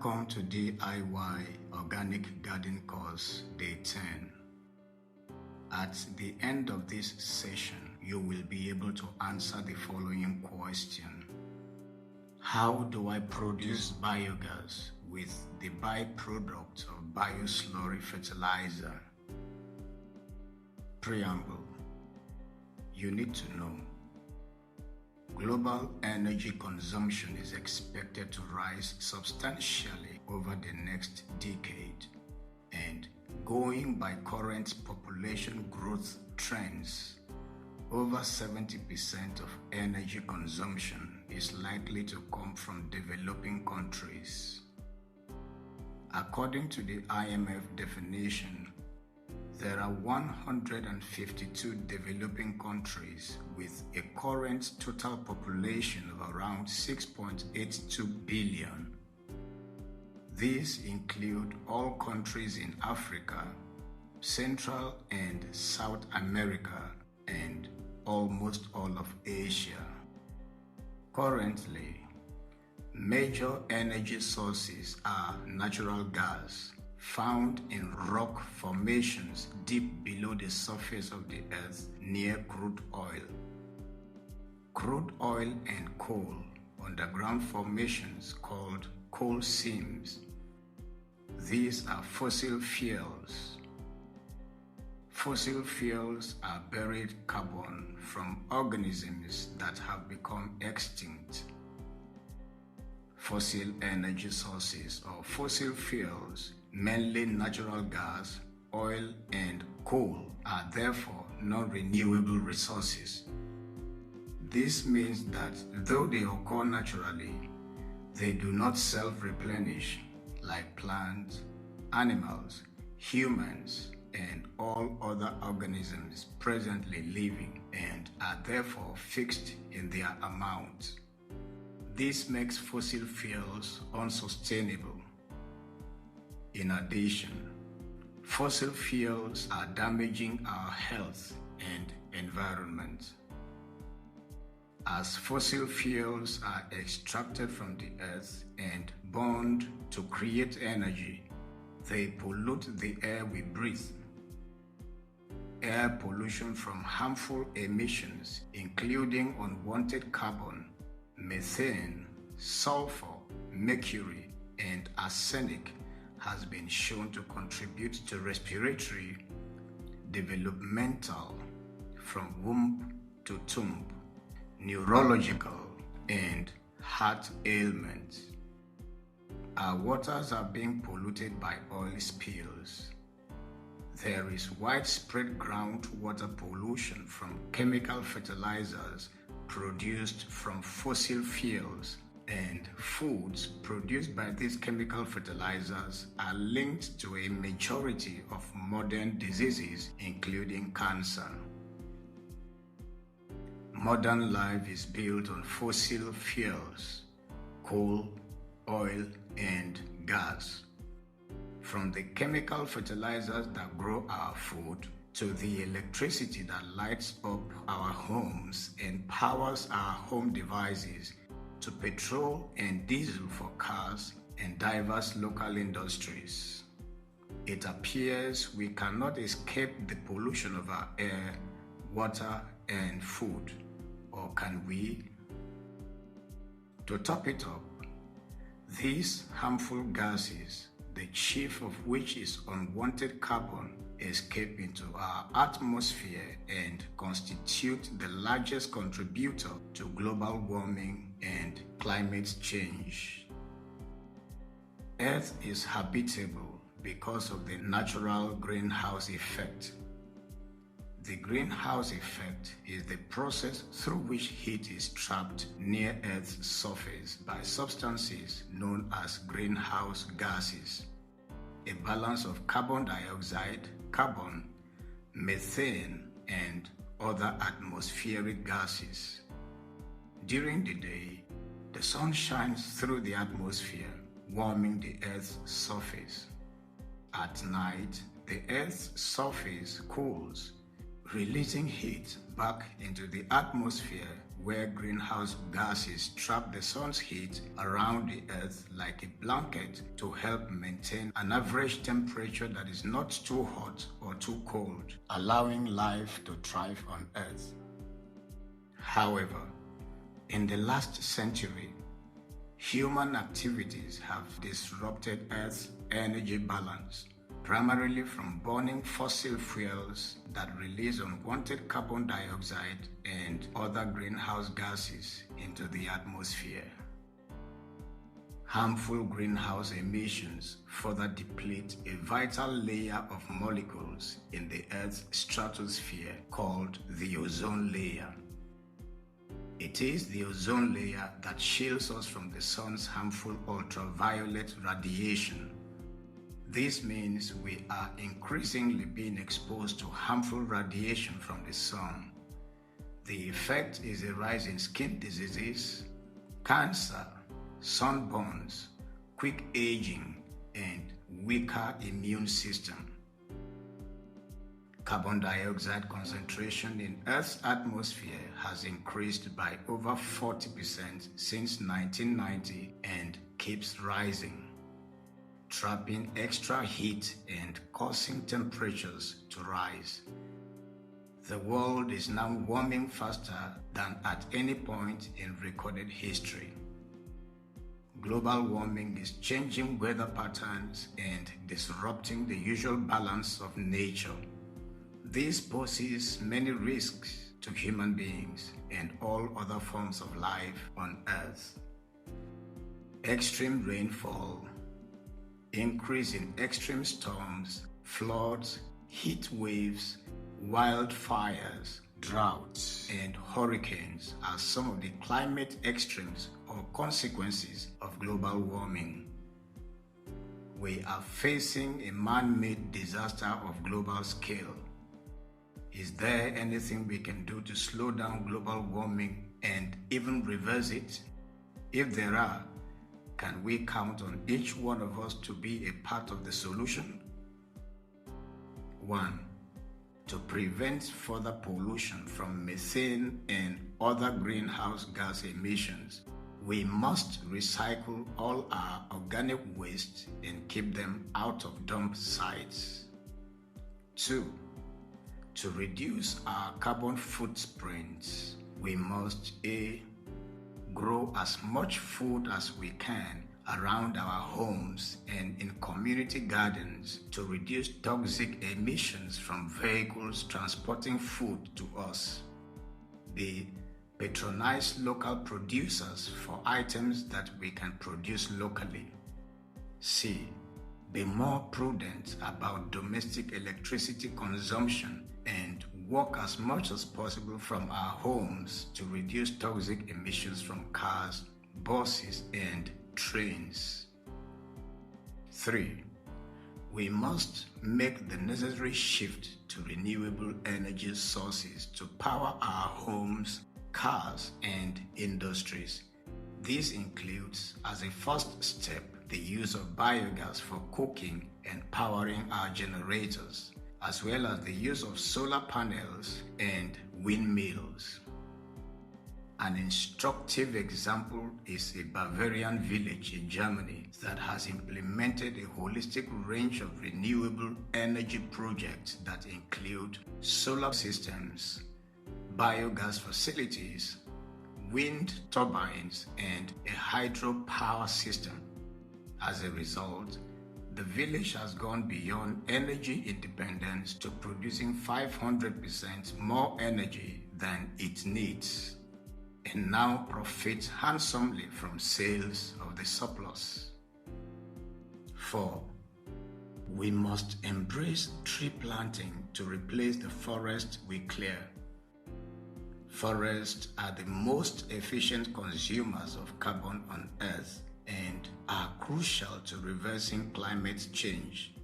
Welcome to DIY Organic Garden Course Day 10. At the end of this session, you will be able to answer the following question. How do I produce biogas with the byproduct of bio-slurry fertilizer? Preamble. You need to know. Global energy consumption is expected to rise substantially over the next decade, and going by current population growth trends, over 70% of energy consumption is likely to come from developing countries. According to the IMF definition, there are 152 developing countries with a current total population of around 6.82 billion. These include all countries in Africa, Central and South America, and almost all of Asia. Currently, major energy sources are natural gas, found in rock formations deep below the surface of the earth near crude oil. Crude oil and coal, underground formations called coal seams. These are fossil fuels. Fossil fuels are buried carbon from organisms that have become extinct. Fossil energy sources or fossil fuels, mainly natural gas, oil, and coal, are therefore non-renewable resources. This means that though they occur naturally, they do not self-replenish like plants, animals, humans, and all other organisms presently living, and are therefore fixed in their amount. This makes fossil fuels unsustainable. In addition, fossil fuels are damaging our health and environment. As fossil fuels are extracted from the earth and burned to create energy, they pollute the air we breathe. Air pollution from harmful emissions, including unwanted carbon, methane, sulfur, mercury, and arsenic, has been shown to contribute to respiratory, developmental, from womb to tomb, neurological, and heart ailments. Our waters are being polluted by oil spills. There is widespread groundwater pollution from chemical fertilizers produced from fossil fuels, and foods produced by these chemical fertilizers are linked to a majority of modern diseases, including cancer. Modern life is built on fossil fuels, coal, oil, and gas. From the chemical fertilizers that grow our food, to the electricity that lights up our homes and powers our home devices, to petrol and diesel for cars and diverse local industries. It appears we cannot escape the pollution of our air, water, and food. Or can we? To top it up, these harmful gases, the chief of which is unwanted carbon, escape into our atmosphere and constitute the largest contributor to global warming and climate change. Earth is habitable because of the natural greenhouse effect. The greenhouse effect is the process through which heat is trapped near Earth's surface by substances known as greenhouse gases. A balance of carbon dioxide, carbon, methane, and other atmospheric gases. During the day, the sun shines through the atmosphere, warming the Earth's surface. At night, the Earth's surface cools, releasing heat back into the atmosphere, where greenhouse gases trap the sun's heat around the earth like a blanket to help maintain an average temperature that is not too hot or too cold, allowing life to thrive on earth. However, in the last century, human activities have disrupted Earth's energy balance, primarily from burning fossil fuels that release unwanted carbon dioxide and other greenhouse gases into the atmosphere. Harmful greenhouse emissions further deplete a vital layer of molecules in the Earth's stratosphere called the ozone layer. It is the ozone layer that shields us from the sun's harmful ultraviolet radiation. This means we are increasingly being exposed to harmful radiation from the sun. The effect is a rise in skin diseases, cancer, sunburns, quick aging, and weaker immune system. Carbon dioxide concentration in Earth's atmosphere has increased by over 40% since 1990 and keeps rising, trapping extra heat and causing temperatures to rise. The world is now warming faster than at any point in recorded history. Global warming is changing weather patterns and disrupting the usual balance of nature. This poses many risks to human beings and all other forms of life on Earth. Extreme rainfall, increase in extreme storms, floods, heat waves, wildfires, droughts, and hurricanes are some of the climate extremes or consequences of global warming. We are facing a man-made disaster of global scale. Is there anything we can do to slow down global warming and even reverse it? If there are, can we count on each one of us to be a part of the solution? 1. To prevent further pollution from methane and other greenhouse gas emissions, we must recycle all our organic waste and keep them out of dump sites. 2. To reduce our carbon footprints, we must A. Grow as much food as we can around our homes and in community gardens to reduce toxic emissions from vehicles transporting food to us. B. Patronize local producers for items that we can produce locally. C. Be more prudent about domestic electricity consumption and work as much as possible from our homes to reduce toxic emissions from cars, buses, and trains. 3. We must make the necessary shift to renewable energy sources to power our homes, cars, and industries. This includes, as a first step, the use of biogas for cooking and powering our generators, as well as the use of solar panels and windmills. An instructive example is a Bavarian village in Germany that has implemented a holistic range of renewable energy projects that include solar systems, biogas facilities, wind turbines, and a hydropower system. As a result, the village has gone beyond energy independence to producing 500% more energy than it needs, and now profits handsomely from sales of the surplus. 4. We must embrace tree planting to replace the forest we clear. Forests are the most efficient consumers of carbon on Earth and are crucial to reversing climate change.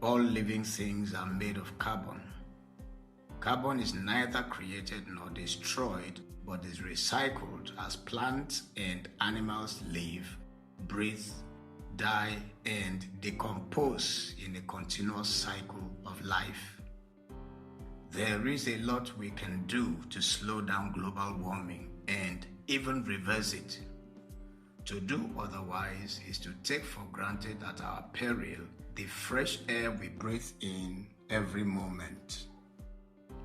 All living things are made of carbon. Carbon is neither created nor destroyed, but is recycled as plants and animals live, breathe, die, and decompose in a continuous cycle of life. There is a lot we can do to slow down global warming and even reverse it. To do otherwise is to take for granted at our peril the fresh air we breathe in every moment.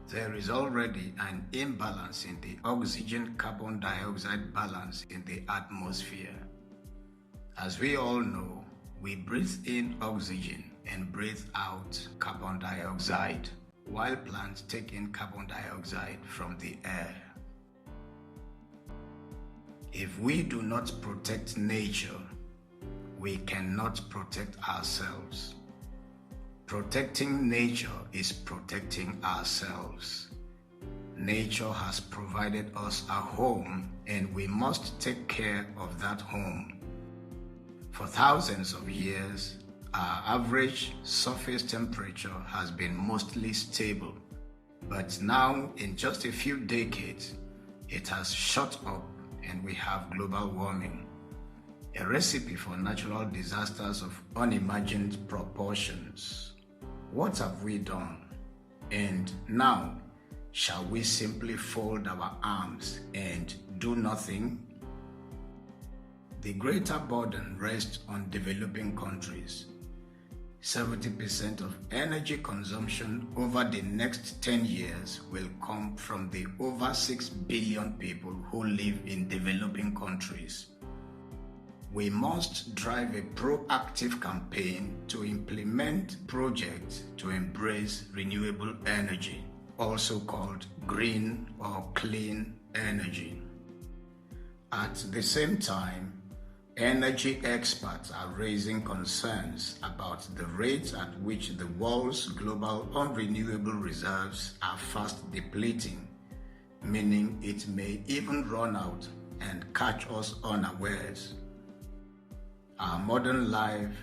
There is already an imbalance in the oxygen-carbon dioxide balance in the atmosphere. As we all know, we breathe in oxygen and breathe out carbon dioxide, while plants take in carbon dioxide from the air. If we do not protect nature, we cannot protect ourselves. Protecting nature is protecting ourselves. Nature has provided us a home, and we must take care of that home. For thousands of years, our average surface temperature has been mostly stable, but now in just a few decades, it has shot up and we have global warming, a recipe for natural disasters of unimagined proportions. What have we done? And now, shall we simply fold our arms and do nothing? The greater burden rests on developing countries. 70% of energy consumption over the next 10 years will come from the over 6 billion people who live in developing countries. We must drive a proactive campaign to implement projects to embrace renewable energy, also called green or clean energy. At the same time, energy experts are raising concerns about the rate at which the world's global unrenewable reserves are fast depleting, meaning it may even run out and catch us unawares. Our modern life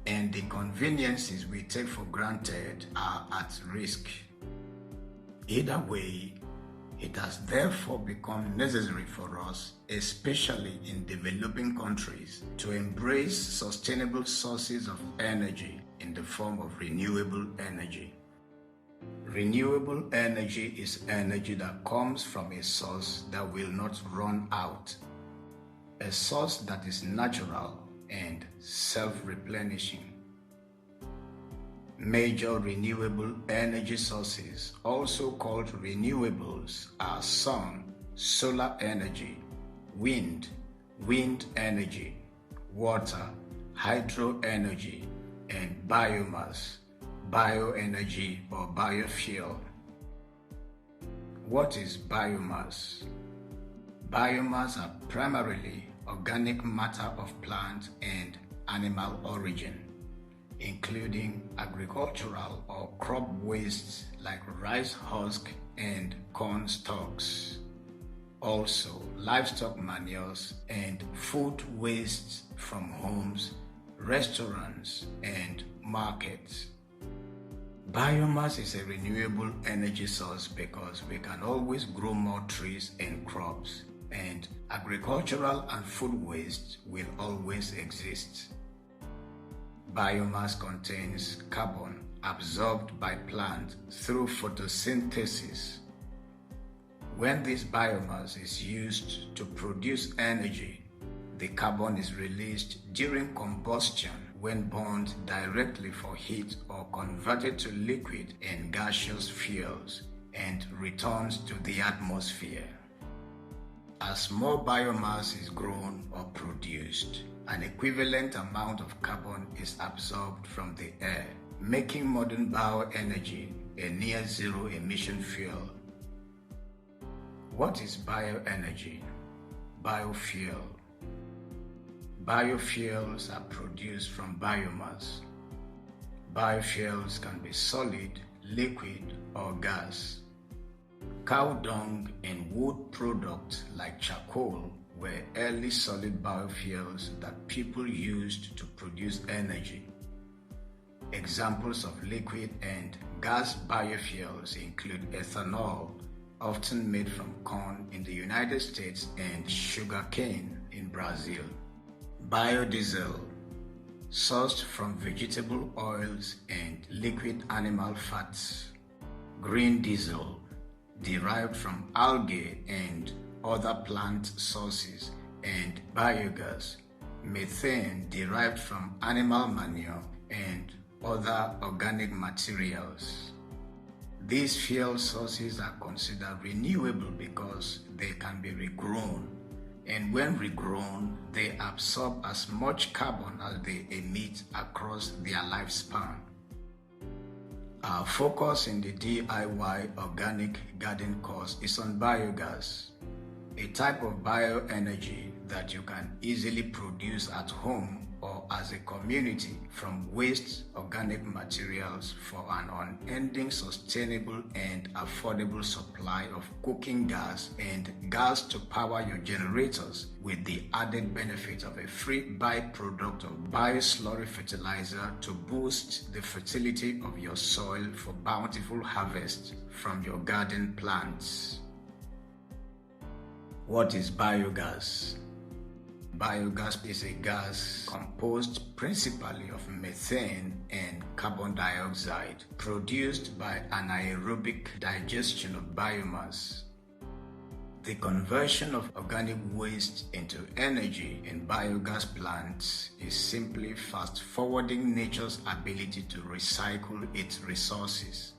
and the conveniences we take for granted are at risk. Either way, it has therefore become necessary for us, especially in developing countries, to embrace sustainable sources of energy in the form of renewable energy. Renewable energy is energy that comes from a source that will not run out, a source that is natural and self-replenishing. Major renewable energy sources, also called renewables, are sun, solar energy, wind energy, water, hydro energy, and biomass, bioenergy or biofuel. What is biomass? Biomass are primarily organic matter of plant and animal origin, including agricultural or crop wastes like rice husk and corn stalks. Also, livestock manures and food wastes from homes, restaurants, and markets. Biomass is a renewable energy source because we can always grow more trees and crops, and agricultural and food waste will always exist. Biomass contains carbon absorbed by plants through photosynthesis. When this biomass is used to produce energy, the carbon is released during combustion when burned directly for heat or converted to liquid and gaseous fuels and returns to the atmosphere. As more biomass is grown or produced, an equivalent amount of carbon is absorbed from the air, making modern bioenergy a near-zero emission fuel. What is bioenergy? Biofuel. Biofuels are produced from biomass. Biofuels can be solid, liquid, or gas. Cow dung and wood products like charcoal were early solid biofuels that people used to produce energy. Examples of liquid and gas biofuels include ethanol, often made from corn in the United States, and sugarcane in Brazil. Biodiesel, sourced from vegetable oils and liquid animal fats. green diesel derived from algae and other plant sources, and biogas, methane derived from animal manure and other organic materials. These fuel sources are considered renewable because they can be regrown, and when regrown, they absorb as much carbon as they emit across their lifespan. Our focus in the DIY organic garden course is on biogas, a type of bioenergy that you can easily produce at home or as a community from waste organic materials for an unending, sustainable and affordable supply of cooking gas and gas to power your generators, with the added benefit of a free byproduct of bio-slurry fertilizer to boost the fertility of your soil for bountiful harvest from your garden plants. What is biogas? Biogas is a gas composed principally of methane and carbon dioxide, produced by anaerobic digestion of biomass. The conversion of organic waste into energy in biogas plants is simply fast-forwarding nature's ability to recycle its resources.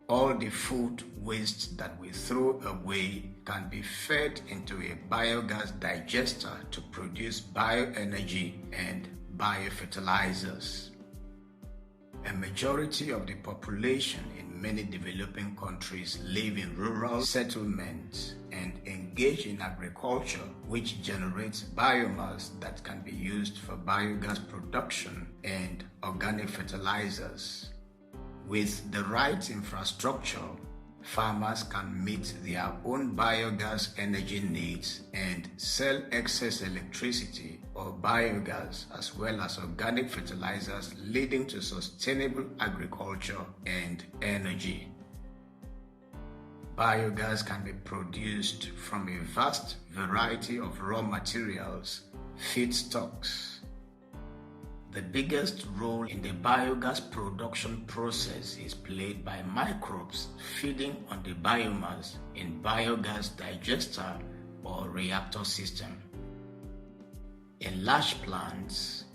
All the food waste that we throw away can be fed into a biogas digester to produce bioenergy and biofertilizers. A majority of the population in many developing countries live in rural settlements and engage in agriculture, which generates biomass that can be used for biogas production and organic fertilizers. With the right infrastructure, farmers can meet their own biogas energy needs and sell excess electricity or biogas as well as organic fertilizers, leading to sustainable agriculture and energy. Biogas can be produced from a vast variety of raw materials, feedstocks. The biggest role in the biogas production process is played by microbes feeding on the biomass in biogas digester or reactor system. In large plants,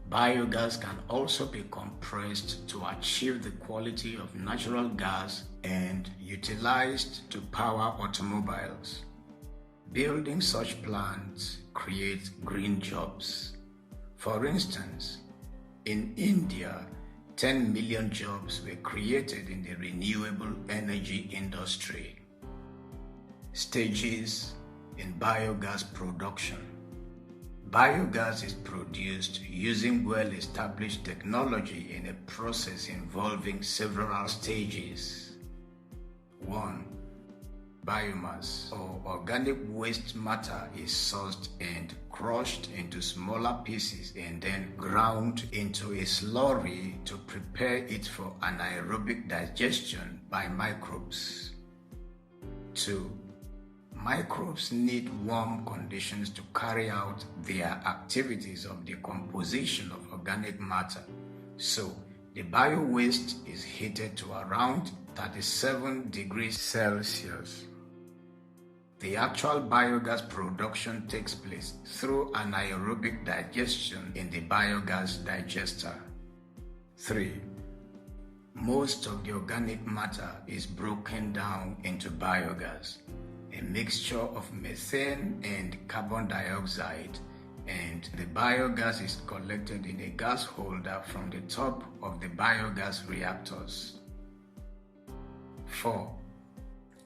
biogas can also be compressed to achieve the quality of natural gas and utilized to power automobiles. Building such plants creates green jobs. For instance, in India, 10 million jobs were created in the renewable energy industry. Stages in biogas production. Biogas is produced using well-established technology in a process involving several stages. 1. Biomass or organic waste matter is sourced and crushed into smaller pieces and then ground into a slurry to prepare it for anaerobic digestion by microbes. 2. Microbes need warm conditions to carry out their activities of decomposition of organic matter, so the bio-waste is heated to around 37 degrees Celsius. The actual biogas production takes place through anaerobic digestion in the biogas digester. 3. Most of the organic matter is broken down into biogas, a mixture of methane and carbon dioxide, and the biogas is collected in a gas holder from the top of the biogas reactors. 4.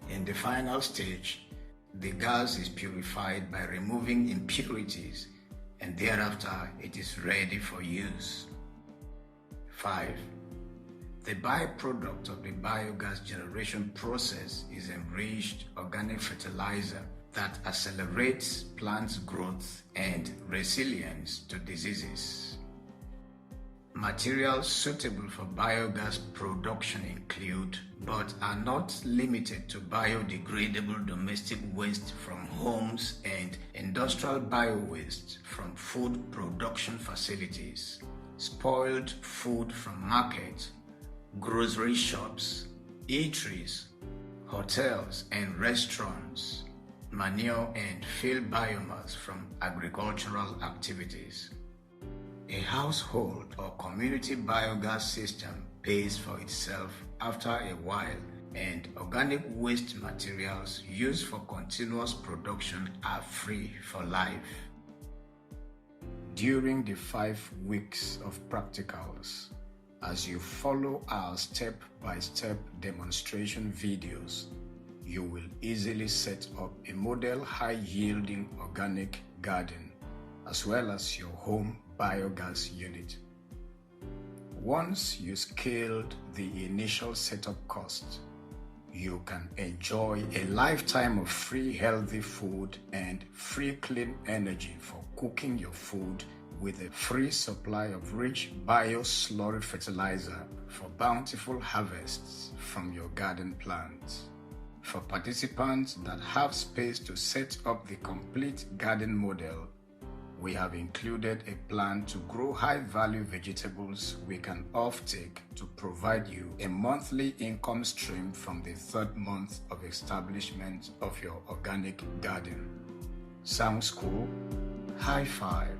In the final stage, the gas is purified by removing impurities, and thereafter it is ready for use. 5. The byproduct of the biogas generation process is enriched organic fertilizer that accelerates plants' growth and resilience to diseases. Materials suitable for biogas production include, but are not limited to, biodegradable domestic waste from homes and industrial bio-waste from food production facilities, spoiled food from markets, grocery shops, eateries, hotels and restaurants manure and fill biomass from agricultural activities. A household or community biogas system pays for itself after a while, and organic waste materials used for continuous production are free for life. During the 5 weeks of practicals, as you follow our step-by-step demonstration videos, you will easily set up a model high-yielding organic garden as well as your home biogas unit. Once you scaled the initial setup cost, you can enjoy a lifetime of free healthy food and free clean energy for cooking your food with a free supply of rich bio-slurry fertilizer for bountiful harvests from your garden plants. For participants that have space to set up the complete garden model, we have included a plan to grow high-value vegetables we can offtake to provide you a monthly income stream from the 3rd month of establishment of your organic garden. Sounds cool? High five!